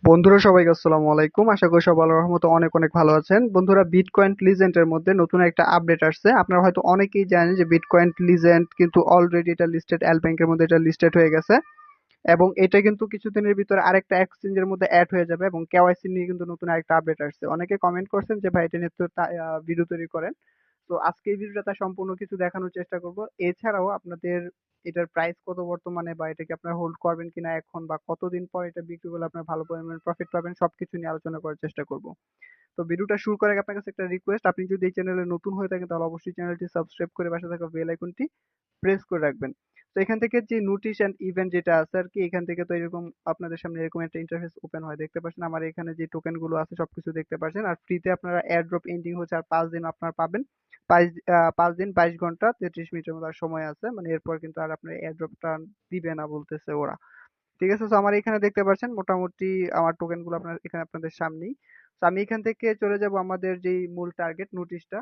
বন্ধুরা সবাইকে আসসালামু আলাইকুম। আশা করি সবাই আল্লাহর রহমতে অনেক অনেক ভালো আছেন। বন্ধুরা, বিটকয়েন লিজেন্ডের মধ্যে নতুন একটা আপডেট আসছে। আপনারা হয়তো অনেকেই জানেন যে বিটকয়েন লিজেন্ড কিন্তু অলরেডি এটা লিস্টেড, এল ব্যাংকের মধ্যে এটা লিস্টেড হয়ে গেছে এবং এটা কিন্তু কিছুদিনের ভিতরে আরেকটা এক্সচেঞ্জের মধ্যে অ্যাড হয়ে যাবে এবং কেওয়াইসি নিয়ে কিন্তু নতুন আরেকটা আপডেট আসছে। অনেকে কমেন্ট করছেন যে ভাই এটা নিয়ে তো ভিডিও তৈরি করেন। তো আজকে এই ভিডিওটা সম্পূর্ণ কিছু দেখানোর চেষ্টা করব। এছাড়াও আপনাদের এটার প্রাইস কত বর্তমানে, বা এটা কি আপনারা হোল্ড করবেন কিনা এখন, বা কতদিন পর এটা বিক্রি করলে আপনার ভালো পরিমাণে প্রফিট পাবেন, সবকিছু নিয়ে আলোচনা করার চেষ্টা করব। তো ভিডিওটা শুরু করার আগে আপনার কাছে একটা রিকোয়েস্ট, আপনি যদি এই চ্যানেলে নতুন হয়ে থাকেন তাহলে অবশ্যই চ্যানেলটি সাবস্ক্রাইব করে পাশে থাকা বেল আইকনটি প্রেস করে রাখবেন। তো এখান থেকে যে নোটিশ এন্ড ইভেন্ট যেটা আছে আর কি, এখান থেকে তো এরকম আপনাদের সামনে এরকম একটা ইন্টারফেস ওপেন হয়, দেখতে পাচ্ছেন আমার এখানে যে টোকেন গুলো আছে সবকিছু দেখতে পাচ্ছেন। আর ফ্রিতে আপনারা এয়ার ড্রপ এন্ডিং হচ্ছে আর 5 দিন আপনারা পাবেন। 5 দিন 22 ঘন্টা 33 মিনিটের মতো আর সময় আছে, মানে এরপর কিন্তু আর আপনার এয়ার ড্রপটা দিবে না বলতেছে ওরা। ঠিক আছে, তো আমার এখানে দেখতে পাচ্ছেন মোটামুটি আমার টোকেন গুলো আপনার এখানে আপনাদের সামনেই। তো আমি এখান থেকে চলে যাব আমাদের যেই মূল টার্গেট নোটিশটা,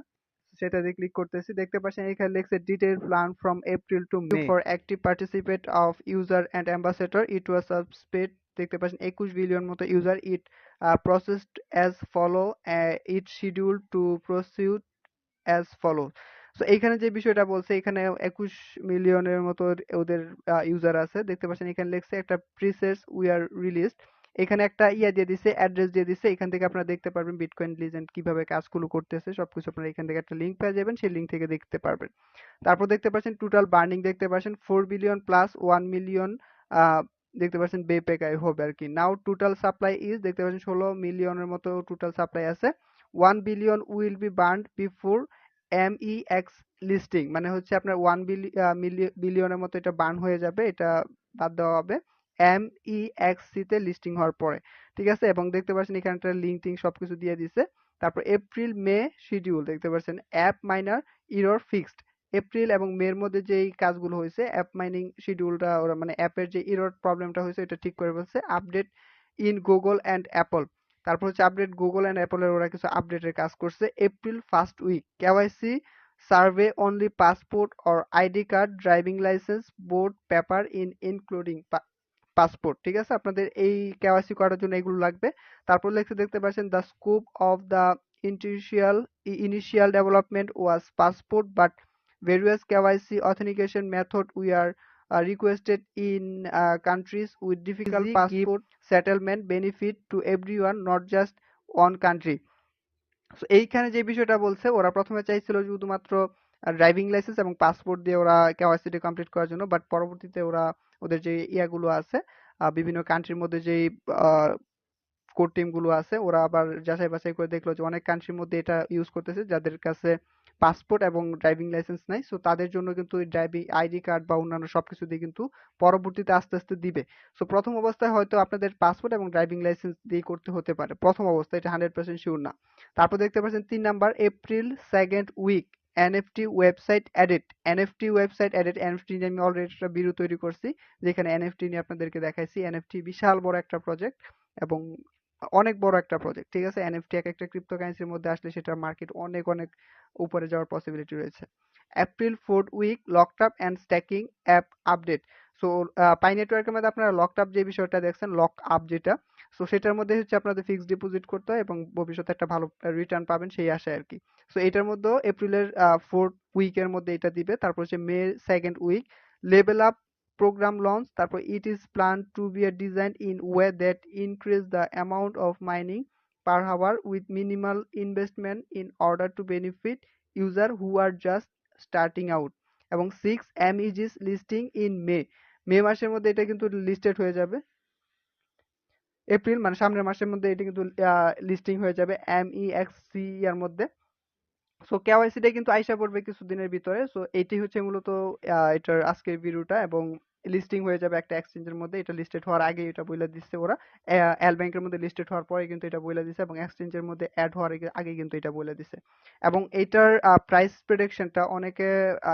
সেটাতে ক্লিক করতেছি। দেখতে পাচ্ছেন এখানে লেখছে detail plan from April to May for active participate of user and ambassador it was সাবস্পেড। দেখতে পাচ্ছেন 21 বিলিয়ন মতো user it processed as follow, it schedule to proceed as follow. So এইখানে যে বিষয়টা বলছে, এখানে 21 মিলিয়নের মতো ওদের ইউজার আছে। দেখতে পাচ্ছেন এখানে লেখছে একটা প্রিসেস উই আর রিলিজড। এখানে একটা ইয়া দিয়ে দিছে, অ্যাড্রেস দিয়ে দিছে। এখান থেকে আপনারা দেখতে পারবেন বিটকয়েন লিজেন্ড কিভাবে কাজগুলো করতেছে সবকিছু। আপনারা এখান থেকে একটা লিঙ্ক পেয়ে যাবেন, সেই লিঙ্ক থেকে দেখতে পারবেন। তারপর দেখতে পাচ্ছেন টোটাল বার্নিং, দেখতে পাচ্ছেন 4 বিলিয়ন প্লাস 1 মিলিয়ন দেখতে পাচ্ছেন বে পেকাই হবে আর কি। নাও টোটাল সাপ্লাই ইজ, দেখতে পাচ্ছেন 16 মিলিয়নের মতো টোটাল সাপ্লাই আছে। 1 billion will be burned before x listing, মানে হচ্ছে আপনার 1 বিলিয়নের মতো এটা বার্ন হয়ে যাবে, এটা বাদ দেওয়া হবে এমইএক্সসি তে লিস্টিং হওয়ার পরে। ঠিক আছে, এবং দেখতে পাচ্ছেন এখানে একটা লিঙ্ক টিঙ্ক সবকিছু দিয়ে দিছে। তারপর এপ্রিল মে শিডিউল, দেখতে পাচ্ছেন app minor error fixed. April এবং মের মধ্যে যেই কাজগুলো হয়েছে, অ্যাপ মাইনিং শিডিউলটা ওরা মানে অ্যাপের যে ইরর প্রবলেমটা হয়েছে এটা ঠিক করে বলছে। Update in Google and Apple, তারপর হচ্ছে আপডেট গুগল অ্যান্ড অ্যাপলের ওরা কিছু আপডেটের কাজ করছে। April first week KYC survey only passport or ID card driving licence board paper including passport. ঠিক আছে, আপনাদের এই কেওয়াইসি করার জন্য এগুলো লাগবে। তারপর লেখছে, দেখতে পাচ্ছেন the scope of the initial initial development was passport but various KYC authentication method we are requested in countries with difficult passport settlement benefit to everyone not just one country. So এইখানে যে বিষয়টা বলছে, ওরা প্রথমে চাইছিল শুধুমাত্র driving licence এবং passport দিয়ে ওরা কেওয়াইসি কমপ্লিট করার জন্য, বাট পরবর্তীতে ওরা ওদের যে ইয়াগুলো আছে বিভিন্ন কান্ট্রির মধ্যে যেই কোর টিম গুলো আছে, ওরা আবার যাচাই বাছাই করে দেখলো যে অনেক কান্ট্রির মধ্যে এটা ইউজ করতেছে যাদের কাছে পাসপোর্ট এবং ড্রাইভিং লাইসেন্স নাই। সো তাদের জন্য কিন্তু ড্রাইভিং আইডি কার্ড বা অন্যান্য সবকিছু দিয়ে কিন্তু পরবর্তীতে আস্তে আস্তে দিবে। সো প্রথম অবস্থায় হয়তো আপনাদের পাসপোর্ট এবং ড্রাইভিং লাইসেন্স দিয়ে করতে হতে পারে প্রথম অবস্থায়, এটা 100% শিওর না। তারপর দেখতে পাচ্ছেন 3 number April second week NFT website edit. NFT website edit, NFT নিয়ে আমি অলরেডি একটা ভিডিও তৈরি করছি যেখানে এনএফটি নিয়ে আপনাদেরকে দেখাইছি। এনএফটি বিশাল বড় একটা প্রজেক্ট এবং অনেক বড় একটা প্রজেক্ট। ঠিক আছে, এনএফটি এক একটা ক্রিপ্টোকারেন্সির মধ্যে আসলে সেটার মার্কেট অনেক অনেক উপরে যাওয়ার পসিবিলিটি রয়েছে। April fourth week locked up and stacking app update. So Pi নেটওয়ার্কের মধ্যে আপনারা লকড আপ যে বিষয়টা দেখছেন, লক আপ যেটা, সো সেটার মধ্যে হচ্ছে আপনাদের ফিক্সড ডিপোজিট করতে হয় এবং ভবিষ্যতে একটা ভালো রিটার্ন পাবেন সেই আশায় আর কি। সো এটার মধ্যেও এপ্রিলের ফোর্থ উইকের মধ্যে এটা দিবে। তারপর হচ্ছে May second week level up program launch, তারপর it is planned to be a design in way that increase the amount of mining per hour with minimal investment in order to benefit user who are just starting out। এবং 6 MEGs listing in May, মে মাসের মধ্যে এটা কিন্তু listed হয়ে যাবে। April মানে সামনের মাসের মধ্যে এটা কিন্তু লিস্টিং হয়ে যাবে MEXC এর মধ্যে। সো কেওয়াইসিটা কিন্তু আইসা পড়বে কিছুদিনের ভিতরে। সো এটি হচ্ছে মূলত এটার আজকের ভিডিওটা, এবং লিস্টিং হয়ে যাবে একটা এক্সচেঞ্জের মধ্যে। এটা লিস্টেড হওয়ার আগে এটা বইলা দিচ্ছে ওরা। এল ব্যাংকের মধ্যে লিস্টেড হওয়ার পরে কিন্তু এটা বইলা দিছে এবং এক্সচেঞ্জের মধ্যে অ্যাড হওয়ার আগে কিন্তু এটা বইলা দিছে। এবং এটার প্রাইস প্রেডিকশনটা অনেকে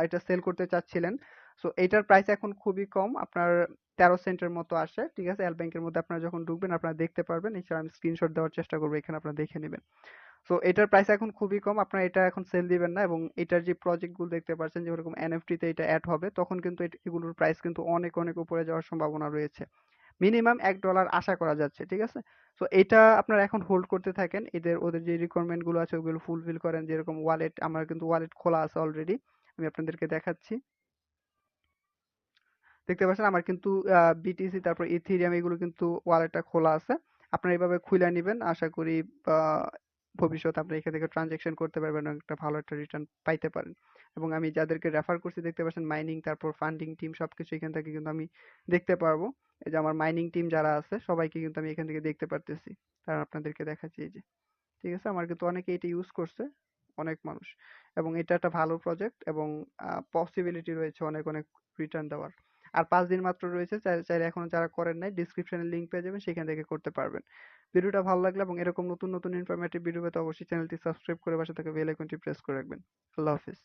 এটা সেল করতে চাচ্ছিলেন। সো এটার প্রাইস এখন খুবই কম, আপনার 13 সেন্টের মতো আসে। ঠিক আছে, এল ব্যাংকের মধ্যে আপনারা যখন ঢুকবেন আপনারা দেখতে পারবেন। এছাড়া আমি স্ক্রিনশট দেওয়ার চেষ্টা করবো, এখানে আপনারা দেখে নেবেন। সো এটার প্রাইস এখন খুবই কম, আপনারা এটা এখন সেল দিবেন না। এবং এটার যে প্রজেক্ট গুলো দেখতে পাচ্ছেন যেরকম এনএফটি তে এটা অ্যাড হবে, তখন কিন্তু এগুলোর প্রাইস কিন্তু অনেক অনেক উপরে যাওয়ার সম্ভাবনা রয়েছে। মিনিমাম $1 আশা করা যাচ্ছে, ঠিক আছে? সো এটা আপনারা এখন হোল্ড করতে থাকেন, ওদের যে রিকোয়ারমেন্ট গুলো আছে ওগুলো ফুলফিল করেন, যেরকম ওয়ালেট, আমার কিন্তু ওয়ালেট খোলা আছে অলরেডি, আমি আপনাদেরকে দেখাচ্ছি। দেখতে পাচ্ছেন আমার কিন্তু বিটিসি, তারপর ইথেরিয়াম, এগুলো কিন্তু ওয়ালেটটা খোলা আছে। আপনারা এইভাবে খুলে নেবেন, আশা করি ভবিষ্যতে আপনি এখান থেকে ট্রানজেকশন করতে পারবেন এবং একটা ভালো একটা রিটার্ন পাইতে পারেন। এবং আমি যাদেরকে রেফার করছি দেখতে পাচ্ছেন মাইনিং, তারপর ফান্ডিং টিম সবকিছু এখান থেকে কিন্তু আমি দেখতে পারবো। এই যে আমার মাইনিং টিম যারা আছে সবাইকে কিন্তু আমি এখান থেকে দেখতে পারতেছি, কারণ আপনাদেরকে দেখাচ্ছি এই যে, ঠিক আছে? আমার কিন্তু অনেকে এটা ইউজ করছে, অনেক মানুষ। এবং এটা একটা ভালো প্রজেক্ট এবং পসিবিলিটি রয়েছে অনেক অনেক রিটার্ন দেওয়ার। আর 5 দিন মাত্র রয়েছে, চাইলে এখনো যারা করেন নাই ডিসক্রিপশনে লিঙ্ক পেয়ে যাবেন, সেখান থেকে করতে পারবেন। ভিডিওটা ভালো লাগলে এবং এরকম নতুন নতুন ইনফরমেটিভ ভিডিও পেতে অবশ্যই চ্যানেলটি সাবস্ক্রাইব করে পাশে থাকা বেল আইকনটি প্রেস করে রাখবেন। আল্লাহ হাফিজ।